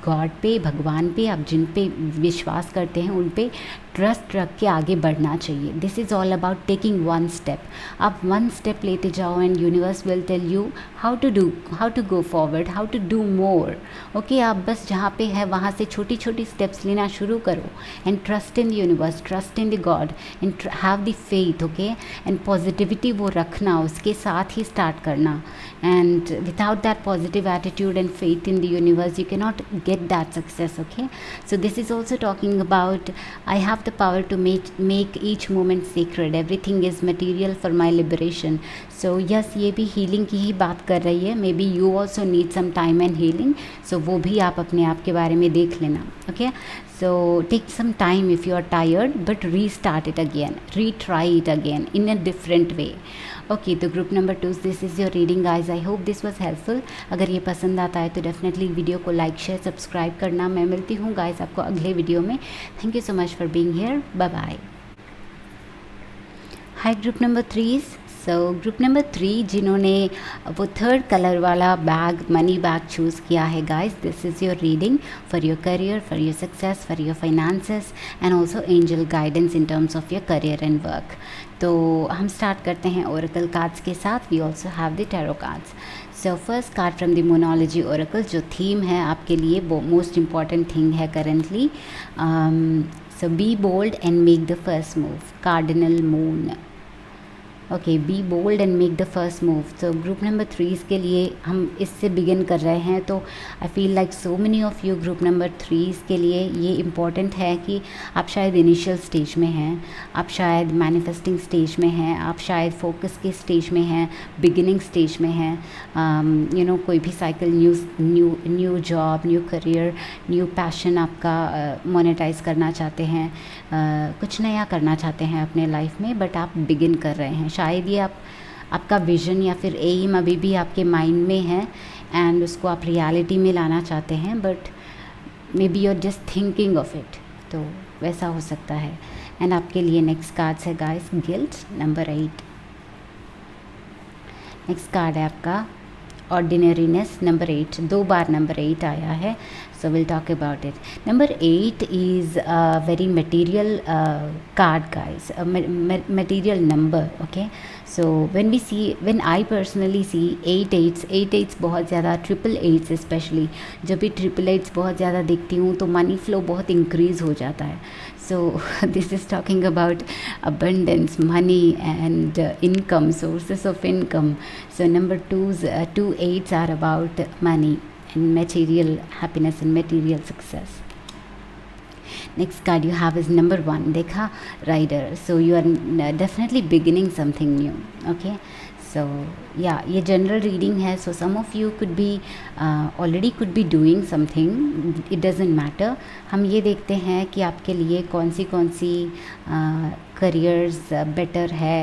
गॉड पे, भगवान पे, आप जिन पे विश्वास करते हैं उन पे ट्रस्ट रख के आगे बढ़ना चाहिए। This is all about taking one step. आप वन स्टेप लेते जाओ and universe will tell you how to go forward, how to do more. Okay, आप बस जहाँ पे है वहाँ से छोटी छोटी स्टेप्स लेना शुरू करो and trust in the universe, trust in the God and have the faith. Okay, and positivity वो रखना, उसके साथ ही स्टार्ट करना। And without that positive attitude and faith in the universe you can not get that success. Okay, so this is also talking about I have the power to make each moment sacred, everything is material for my liberation. So yes, ये भी healing की ही बात कर रही है। May be you also need some time and healing, so वो भी आप अपने आप के बारे में देख लेना। Okay, so take some time if you are tired, but restart it again, retry it again in a different way. Okay, तो group number 2, this is your reading guys. I hope this was helpful. अगर ये पसंद आता है तो definitely video को like, share, subscribe करना। मैं मिलती हूँ गाइज आपको अगले वीडियो में। Thank you so much for being here, bye bye. Hi group number 3। So group number 3 जिन्होंने वो थर्ड कलर वाला बैग, मनी बैग चूज़ किया है guys, this is your reading for your career, for your success, for your finances and also angel guidance in terms of your career and work. तो हम start करते हैं oracle cards के साथ। We also have the tarot cards. So first card from the monology oracle, जो theme है आपके लिए वो मोस्ट इम्पॉर्टेंट थिंग है currently. So be bold and make the first move, cardinal moon. Okay, be bold and make the first move. तो group number 3 के लिए हम इससे बिगिन कर रहे हैं। तो I feel like so many of you group number 3 के लिए ये इम्पॉर्टेंट है कि आप शायद इनिशियल स्टेज में हैं, आप शायद मैनिफेस्टिंग स्टेज में हैं, आप शायद फोकस के स्टेज में हैं, बिगिनिंग स्टेज में हैं। कोई भी cycle, new job, new career, new passion आपका मोनेटाइज करना चाहते हैं, कुछ नया करना चाहते हैं अपने लाइफ में, बट आप बिगिन कर रहे हैं। शायद ये आपका विजन या फिर एम अभी भी आपके माइंड में है एंड उसको आप रियलिटी में लाना चाहते हैं, but maybe you are just thinking of it. तो वैसा हो सकता है। एंड आपके लिए नेक्स्ट कार्ड्स है guys, guilt number 8। Next card है आपका ऑर्डिनरीनेस नंबर 8। 2 बार नंबर 8 आया है, so we'll talk about it. Number 8 is a very material card guys, a material number. Okay, so when I personally see 8 बहुत ज़्यादा, 8 specially जब भी 8 बहुत ज़्यादा देखती हूँ तो मनी फ्लो बहुत इंक्रीज़ हो जाता है। So this is talking about abundance, money and income, sources of income. So number 2 8s are about money and material happiness and material success. Next card you have is number 1, देखा, rider. So you are definitely beginning something new. Okay, so yeah, ये general reading है. So some of you could be already could be doing something, it doesn't matter. हम ये देखते हैं कि आपके लिए कौन सी करियर्स बेटर है,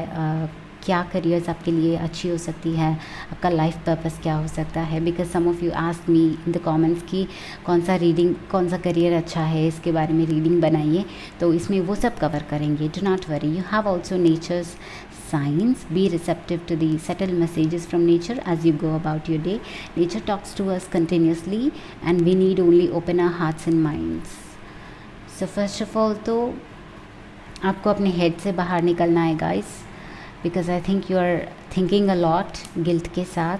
क्या करियर्स आपके लिए अच्छी हो सकती है, आपका लाइफ पर्पस क्या हो सकता है। Because some of you ask me in the comments कि कौन सा करियर अच्छा है, इसके बारे में रीडिंग बनाइए, तो इसमें वो सब कवर करेंगे। Do not worry, you have also nature's signs. Be receptive to the subtle messages from nature as you go about your day. Nature talks to us continuously and we need only open our hearts and minds. So first of all तो आपको अपने head से बाहर निकलना है guys, because I think you are thinking a lot guilt के साथ।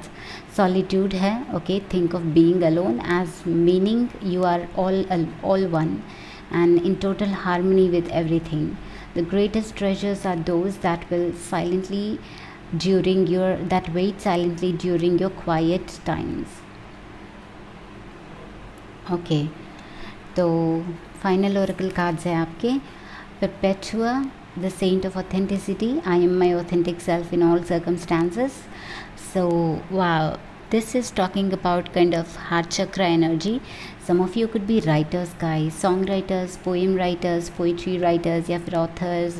Solitude है, okay, think of being alone as meaning you are all one and in total harmony with everything. The greatest treasures are those that wait silently during your quiet times. Okay, तो final oracle cards हैं आपके। Perpetua, the saint of authenticity, I am my authentic self in all circumstances. So wow, this is talking about kind of heart chakra energy. Some of you could be writers guys, song writers, poem writers, poetry writers या फिर authors,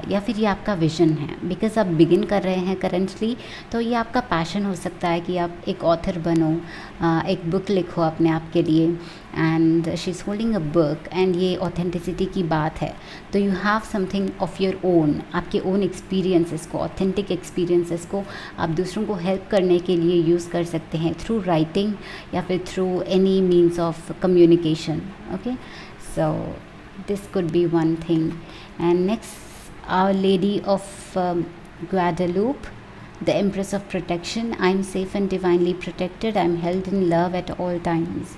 या फिर ये आपका vision है because आप begin कर रहे हैं करेंटली, तो ये आपका पैशन हो सकता है कि आप एक ऑथर बनो, एक बुक लिखो अपने आप के लिए। And she is holding a book and ये ऑथेंटिसिटी की बात है, तो you have something of your own, आपके ओन एक्सपीरियंसेस को, ऑथेंटिक एक्सपीरियंसेस को आप दूसरों को हेल्प करने के लिए यूज़ कर सकते हैं थ्रू राइटिंग या फिर through any means of communication. Okay, so this could be one thing. And next, Our Lady of Guadalupe, the Empress of Protection. I am safe and divinely protected. I am held in love at all times.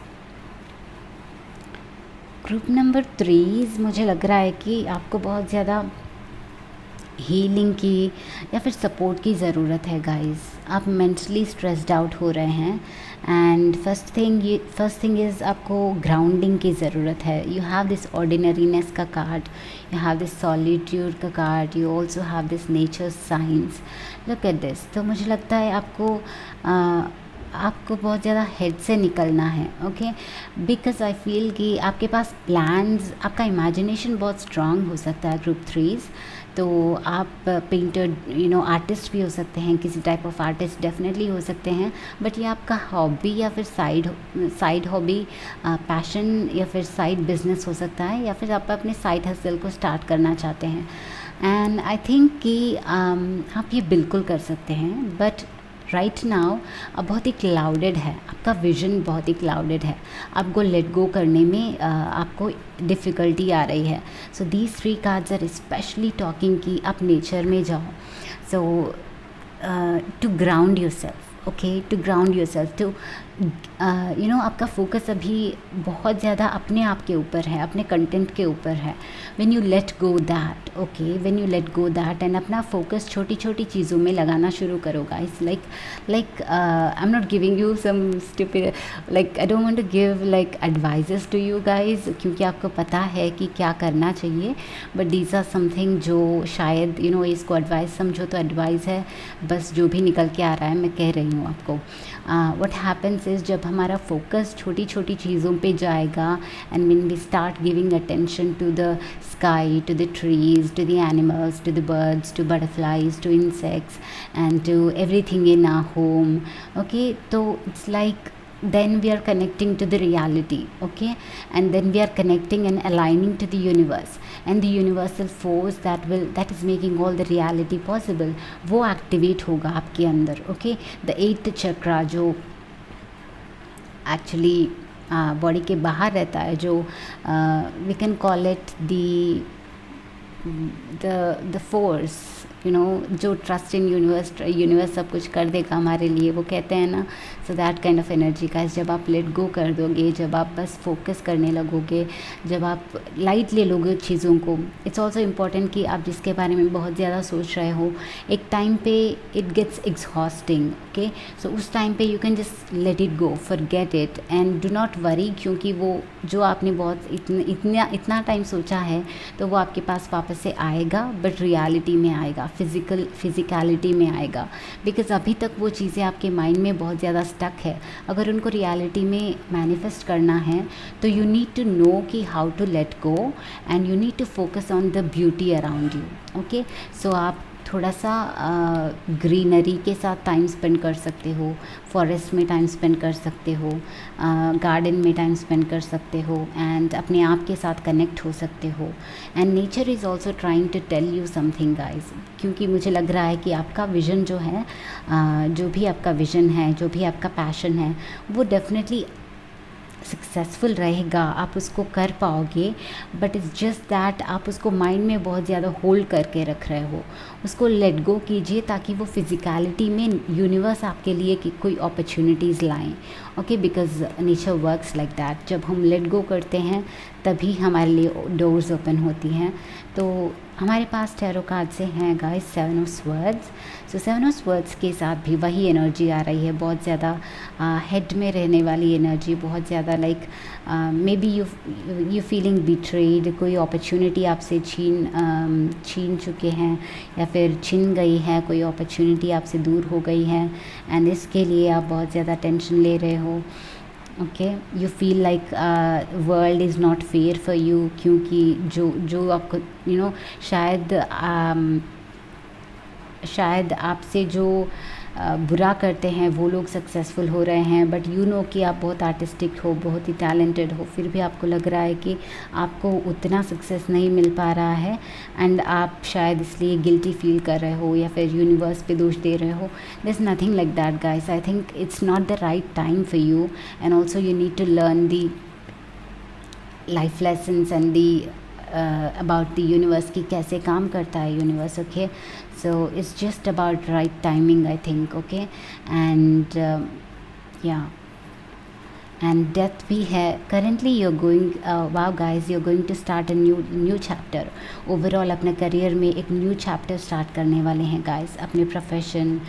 Group number 3 मुझे लग रहा है कि आपको बहुत ज़्यादा healing की या फिर सपोर्ट की ज़रूरत है गाइस। आप मेंटली स्ट्रेस्ड आउट हो रहे हैं एंड फर्स्ट थिंग इज़ आपको ग्राउंडिंग की ज़रूरत है। यू हैव दिस ऑर्डिनरीनेस का card, you have this solitude का card, you also have this nature science. Look at this. तो मुझे लगता है आपको बहुत ज़्यादा हेड से निकलना है, ओके, बिकॉज आई फील कि आपके पास प्लान्स, आपका इमेजिनेशन बहुत स्ट्रांग हो सकता है ग्रुप 3। तो आप पेंटर आर्टिस्ट भी हो सकते हैं, किसी टाइप ऑफ आर्टिस्ट डेफिनेटली हो सकते हैं, बट ये आपका हॉबी या फिर साइड हॉबी, पैशन या फिर साइड बिजनेस हो सकता है, या फिर आप अपने साइड हसल को स्टार्ट करना चाहते हैं। एंड आई थिंक कि आप ये बिल्कुल कर सकते हैं, बट राइट नाउ अब बहुत ही क्लाउडेड है, आपका विजन बहुत ही क्लाउडेड है, आपको लेट गो करने में आपको डिफ़िकल्टी आ रही है। So these 3 cards are specially talking कि आप नेचर में जाओ, so to ground yourself, okay, to ground yourself, to आपका फोकस अभी बहुत ज़्यादा अपने आप के ऊपर है, अपने कंटेंट के ऊपर है। When you let go that, okay, when you let go that and अपना फोकस छोटी छोटी चीज़ों में लगाना शुरू करो guys. Like I am not giving you some stupid, like I don't want to give like advices to you guys, क्योंकि आपको पता है कि क्या करना चाहिए, बट दीज आर समथिंग जो शायद इसको एडवाइस समझो तो एडवाइस है, बस जो भी निकल के आ रहा है मैं कह रही हूँ आपको। व्हाट हैपन्स इज़ जब हमारा फोकस छोटी छोटी चीज़ों पे जाएगा and when we start giving attention to the sky, to the trees, to the animals, to the birds, to butterflies, to insects and to everything in our home, okay, तो it's like then we are connecting to the reality, okay, and then we are connecting and aligning to the universe and the universal force that is making all the reality possible, वो activate होगा आपके अंदर, okay। the 8th chakra जो actually body के बाहर रहता है, जो we can call it the force, जो ट्रस्ट इन यूनिवर्स सब कुछ कर देगा हमारे लिए, वो कहते हैं ना। So that kind of energy का जब आप लेट गो कर दोगे, जब आप बस फोकस करने लगोगे, जब आप लाइट ले लोगे चीज़ों को। इट्स ऑल्सो इम्पॉर्टेंट कि आप जिसके बारे में बहुत ज़्यादा सोच रहे हो, एक टाइम पे इट गेट्स एग्जॉस्टिंग, ओके, सो उस टाइम पे you can just let it go, forget it and do not worry, क्योंकि वो जो आपने बहुत इतना टाइम सोचा है तो वो आपके पास वापस से आएगा, बट रियलिटी में आएगा, फिजिकलिटी में आएगा, बिकॉज अभी तक वो चीज़ें आपके माइंड में बहुत ज़्यादा स्टक है। अगर उनको रियलिटी में मैनिफेस्ट करना है तो यू नीड टू नो कि how to let go and you need to focus on the beauty around you, okay. So आप थोड़ा सा ग्रीनरी के साथ टाइम स्पेंड कर सकते हो, फॉरेस्ट में टाइम स्पेंड कर सकते हो, गार्डन में टाइम स्पेंड कर सकते हो, एंड अपने आप के साथ कनेक्ट हो सकते हो। And nature is also trying to tell you something guys, क्योंकि मुझे लग रहा है कि आपका विज़न जो है, जो भी आपका विज़न है, जो भी आपका पैशन है, वो डेफिनेटली सक्सेसफुल रहेगा, आप उसको कर पाओगे। बट इट्स जस्ट दैट आप उसको माइंड में बहुत ज़्यादा होल्ड करके रख रहे हो। उसको लेट गो कीजिए ताकि वो फिज़िकलिटी में यूनिवर्स आपके लिए कि कोई अपॉर्चुनिटीज़ लाएं। Okay, because nature works like that. जब हम लेट गो करते हैं तभी हमारे लिए डोर्स ओपन होती हैं। तो हमारे पास टैरो कार्ड से हैं guys 7 of swords. So 7 of swords के साथ भी वही एनर्जी आ रही है, बहुत ज़्यादा हेड में रहने वाली एनर्जी, बहुत ज़्यादा like may be you feeling betrayed, कोई अपॉर्चुनिटी आपसे छीन चुके हैं या फिर छिन गई है, कोई अपॉर्चुनिटी आपसे दूर हो गई है, एंड इसके लिए आप बहुत ज़्यादा टेंशन ले रहे हो। Okay, you feel like world is not fair for you, क्योंकि जो आपको शायद आपसे जो बुरा करते हैं वो लोग सक्सेसफुल हो रहे हैं, बट यू नो कि आप बहुत आर्टिस्टिक हो, बहुत ही टैलेंटेड हो, फिर भी आपको लग रहा है कि आपको उतना सक्सेस नहीं मिल पा रहा है, एंड आप शायद इसलिए गिल्टी फील कर रहे हो या फिर यूनिवर्स पे दोष दे रहे हो। There is nothing like that guys. I think it's not the right time for you, and also you need to learn the life lessons and the about the universe की कैसे काम करता है universe. Okay, so it's just about right timing I think. Okay, and या and death भी है। Currently you are going, wow guys, you are going to start a new chapter. Overall अपने career में एक न्यू चैप्टर स्टार्ट करने वाले हैं guys. अपने profession,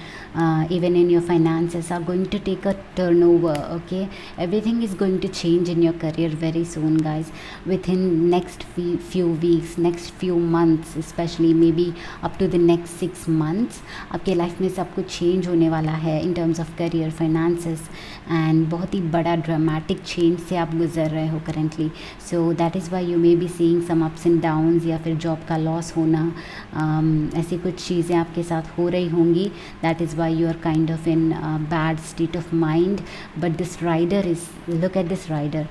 even in your finances are going to take a turnover. Okay, everything is going to change in your career very soon guys, within next few weeks, next few months, especially maybe up to the next 6 months आपके life में सब कुछ change होने वाला है in terms of career, finances, and बहुत ही बड़ा dramatic change से आप गुजर रहे हो currently. So that is why you may be seeing some ups and downs, या फिर जॉब का लॉस होना, ऐसी कुछ चीज़ें आपके साथ हो रही होंगी। That is why you are kind of in a bad state of mind, but this rider is, look at this rider.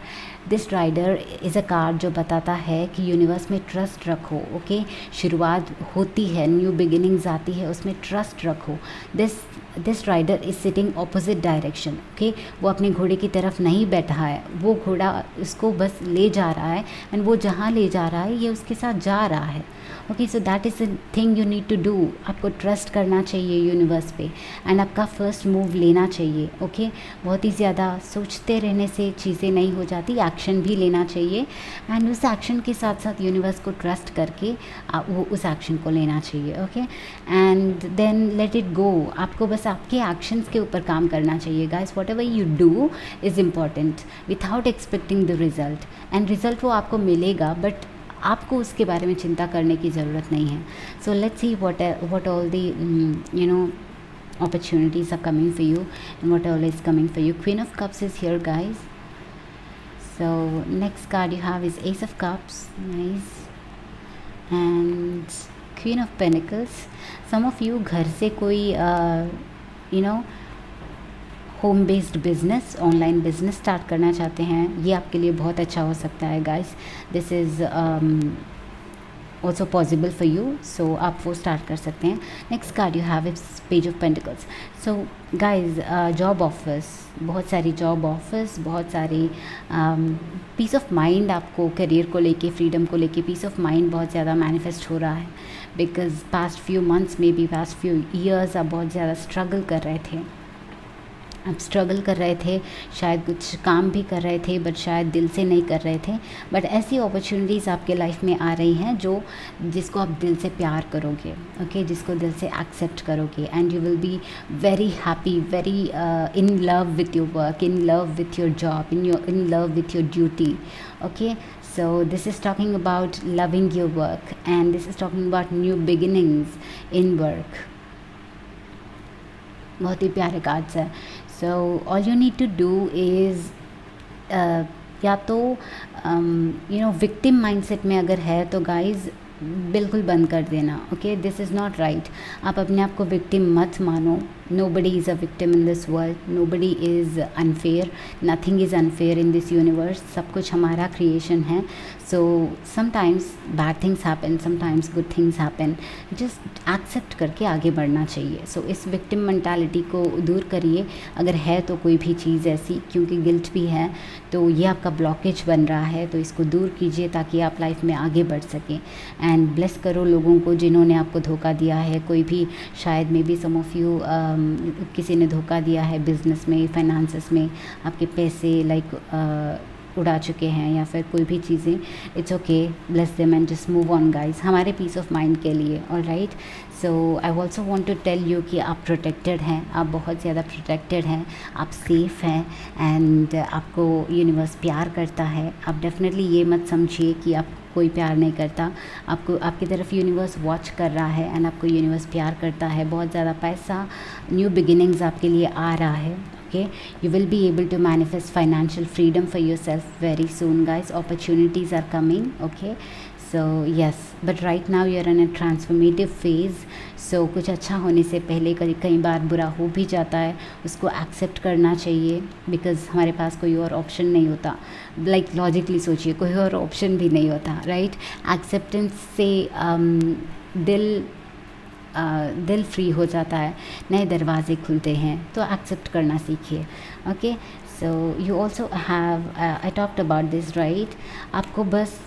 This rider is a card जो बताता है कि यूनिवर्स में ट्रस्ट रखो। ओके, शुरुआत होती है, न्यू बिगिनिंग्स आती है, उसमें ट्रस्ट रखो। This rider is sitting opposite direction. Okay, वो अपने घोड़े की तरफ नहीं बैठा है, वो घोड़ा उसको बस ले जा रहा है, एंड वो जहाँ ले जा रहा है ये उसके साथ जा रहा है। Okay, so that is the thing you need to do. आपको ट्रस्ट करना चाहिए यूनिवर्स पे, एंड आपका फर्स्ट मूव लेना चाहिए। ओके, बहुत ही ज़्यादा सोचते रहने से चीज़ें नहीं हो जाती, एक्शन भी लेना चाहिए, एंड उस एक्शन के साथ साथ यूनिवर्स को ट्रस्ट करके वो उस एक्शन को लेना चाहिए। Okay, and then let it go. आपको बस आपके एक्शंस के ऊपर काम करना चाहिए guys. Whatever you do is important without expecting the result, and result वो आपको मिलेगा, बट आपको उसके बारे में चिंता करने की ज़रूरत नहीं है। सो let's C what all the opportunities are coming for you, and what all is coming for you. Queen of Cups is here guys. So next card you have is Ace of Cups, nice, and Queen of Pentacles. Some of you घर से कोई home based business, online business start करना चाहते हैं, ये आपके लिए बहुत अच्छा हो सकता है guys. This is also possible for you, so आप वो स्टार्ट कर सकते हैं। Next card you have is page of pentacles. So guys, job offers, बहुत सारी जॉब ऑफर्स, बहुत सारी पीस ऑफ माइंड आपको करियर को लेके, फ्रीडम को लेके पीस ऑफ माइंड बहुत ज़्यादा मैनिफेस्ट हो रहा है, बिकॉज पास्ट फ्यू मंथ्स में भी, पास्ट फ्यू ईयर्स आप बहुत ज़्यादा स्ट्रगल कर रहे थे। आप स्ट्रगल कर रहे थे, शायद कुछ काम भी कर रहे थे, बट शायद दिल से नहीं कर रहे थे। बट ऐसी अपॉर्चुनिटीज़ आपके लाइफ में आ रही हैं जिसको आप दिल से प्यार करोगे। ओके, जिसको दिल से एक्सेप्ट करोगे, and you will be very happy, very in love with your work, in love with your job, in love with your duty. Okay, so this is talking about loving your work, and this is talking about new beginnings in work. बहुत ही प्यारे cards है। So all you need to do is, या तो victim mindset में अगर है तो गाइज बिल्कुल बंद कर देना। Okay, this is not right. आप अपने आप को विक्टिम मत मानो। Nobody is a victim in this world, nobody is unfair, nothing is unfair in this universe. सब कुछ हमारा क्रिएशन है। So sometimes bad things happen, sometimes good things happen, just accept करके आगे बढ़ना चाहिए। सो इस विक्टिम मेंटालिटी को दूर करिए अगर है तो कोई भी चीज़ ऐसी, क्योंकि गिल्ट भी है तो ये आपका ब्लॉकेज बन रहा है, तो इसको दूर कीजिए ताकि आप लाइफ में आगे बढ़ सकें। एंड ब्लेस करो लोगों को जिन्होंने आपको धोखा दिया है। कोई भी शायद may be some of you किसी ने धोखा दिया है बिजनेस में, फाइनेंसेस में, आपके पैसे उड़ा चुके हैं या फिर कोई भी चीज़ें। It's okay, bless them and just move on guys, हमारे पीस ऑफ माइंड के लिए। Alright, so I also want to tell you कि आप प्रोटेक्टेड हैं, आप बहुत ज़्यादा प्रोटेक्टेड हैं, आप सेफ़ हैं एंड आपको यूनिवर्स प्यार करता है। आप डेफिनेटली ये मत समझिए कि आप कोई प्यार नहीं करता, आपको आपकी तरफ यूनिवर्स वॉच कर रहा है एंड आपको यूनिवर्स प्यार करता है। बहुत ज़्यादा पैसा, न्यू बिगिनिंग्स आपके लिए आ रहा है। Okay, you will be able to manifest financial freedom for yourself very soon guys. Opportunities are coming. Okay, so yes, but right now you are in a transformative phase. So कुछ अच्छा होने से पहले कई बार बुरा हो भी जाता है, उसको एक्सेप्ट करना चाहिए बिकॉज हमारे पास कोई और ऑप्शन नहीं होता। लाइक लॉजिकली सोचिए, कोई और ऑप्शन भी नहीं होता, राइट। एक्सेप्टेंस से दिल फ्री हो जाता है, नए दरवाजे खुलते हैं, तो एक्सेप्ट करना सीखिए। Okay, so you also have, I talked about this, right. आपको बस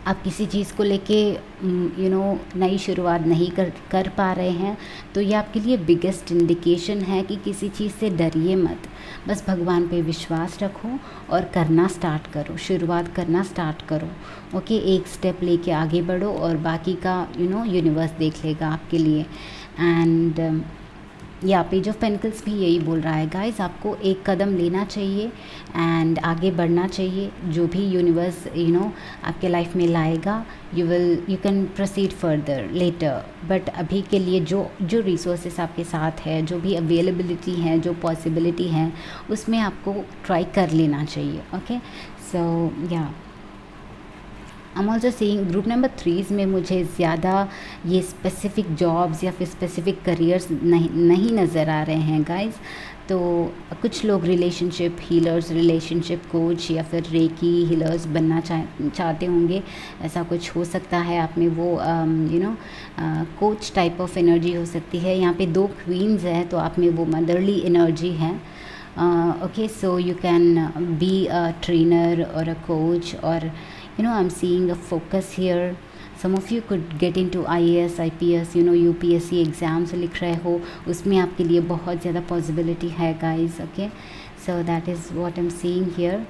आप किसी चीज़ को लेके नई शुरुआत नहीं कर पा रहे हैं तो ये आपके लिए बिगेस्ट इंडिकेशन है कि किसी चीज़ से डरिए मत, बस भगवान पे विश्वास रखो और करना स्टार्ट करो, शुरुआत करना स्टार्ट करो। ओके, एक स्टेप लेके आगे बढ़ो और बाकी का यूनिवर्स देख लेगा आपके लिए। एंड या पेज ऑफ पेंकल्स भी यही बोल रहा है गाइस, आपको एक कदम लेना चाहिए एंड आगे बढ़ना चाहिए। जो भी यूनिवर्स आपके लाइफ में लाएगा, you can proceed further later, but अभी के लिए जो रिसोर्सेस आपके साथ है, जो भी अवेलेबिलिटी है, जो पॉसिबिलिटी है, उसमें आपको ट्राई कर लेना चाहिए। ओके, सो या आई am also seeing group number 3 में मुझे ज़्यादा ये स्पेसिफ़िक जॉब्स या फिर स्पेसिफ़िक करियर्स नहीं नज़र आ रहे हैं गाइस। तो कुछ लोग रिलेशनशिप हीलर्स, रिलेशनशिप कोच या फिर रेकी हीलर्स बनना चाहते होंगे, ऐसा कुछ हो सकता है। आप में वो कोच टाइप ऑफ एनर्जी हो सकती है। यहाँ पे 2 क्वींस है तो आप में वो मदरली एनर्जी है। Okay, so you can be a trainer or a coach, or I'm seeing a focus here. Some of you could get into IAS, IPS, UPSC exams लिख रहे हो, उसमें आपके लिए बहुत ज़्यादा पॉसिबिलिटी है guys. Okay, so that is what I am seeing here.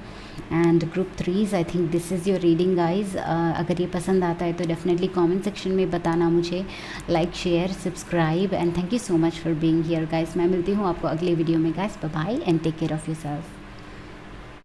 And group 3 I think this is your reading guys. अगर ये पसंद आता है तो डेफिनेटली कमेंट सेक्शन में बताना मुझे। Like, share, subscribe and thank you so much for being here guys. मैं मिलती हूँ आपको अगले वीडियो में guys. Bye bye and take care of yourself.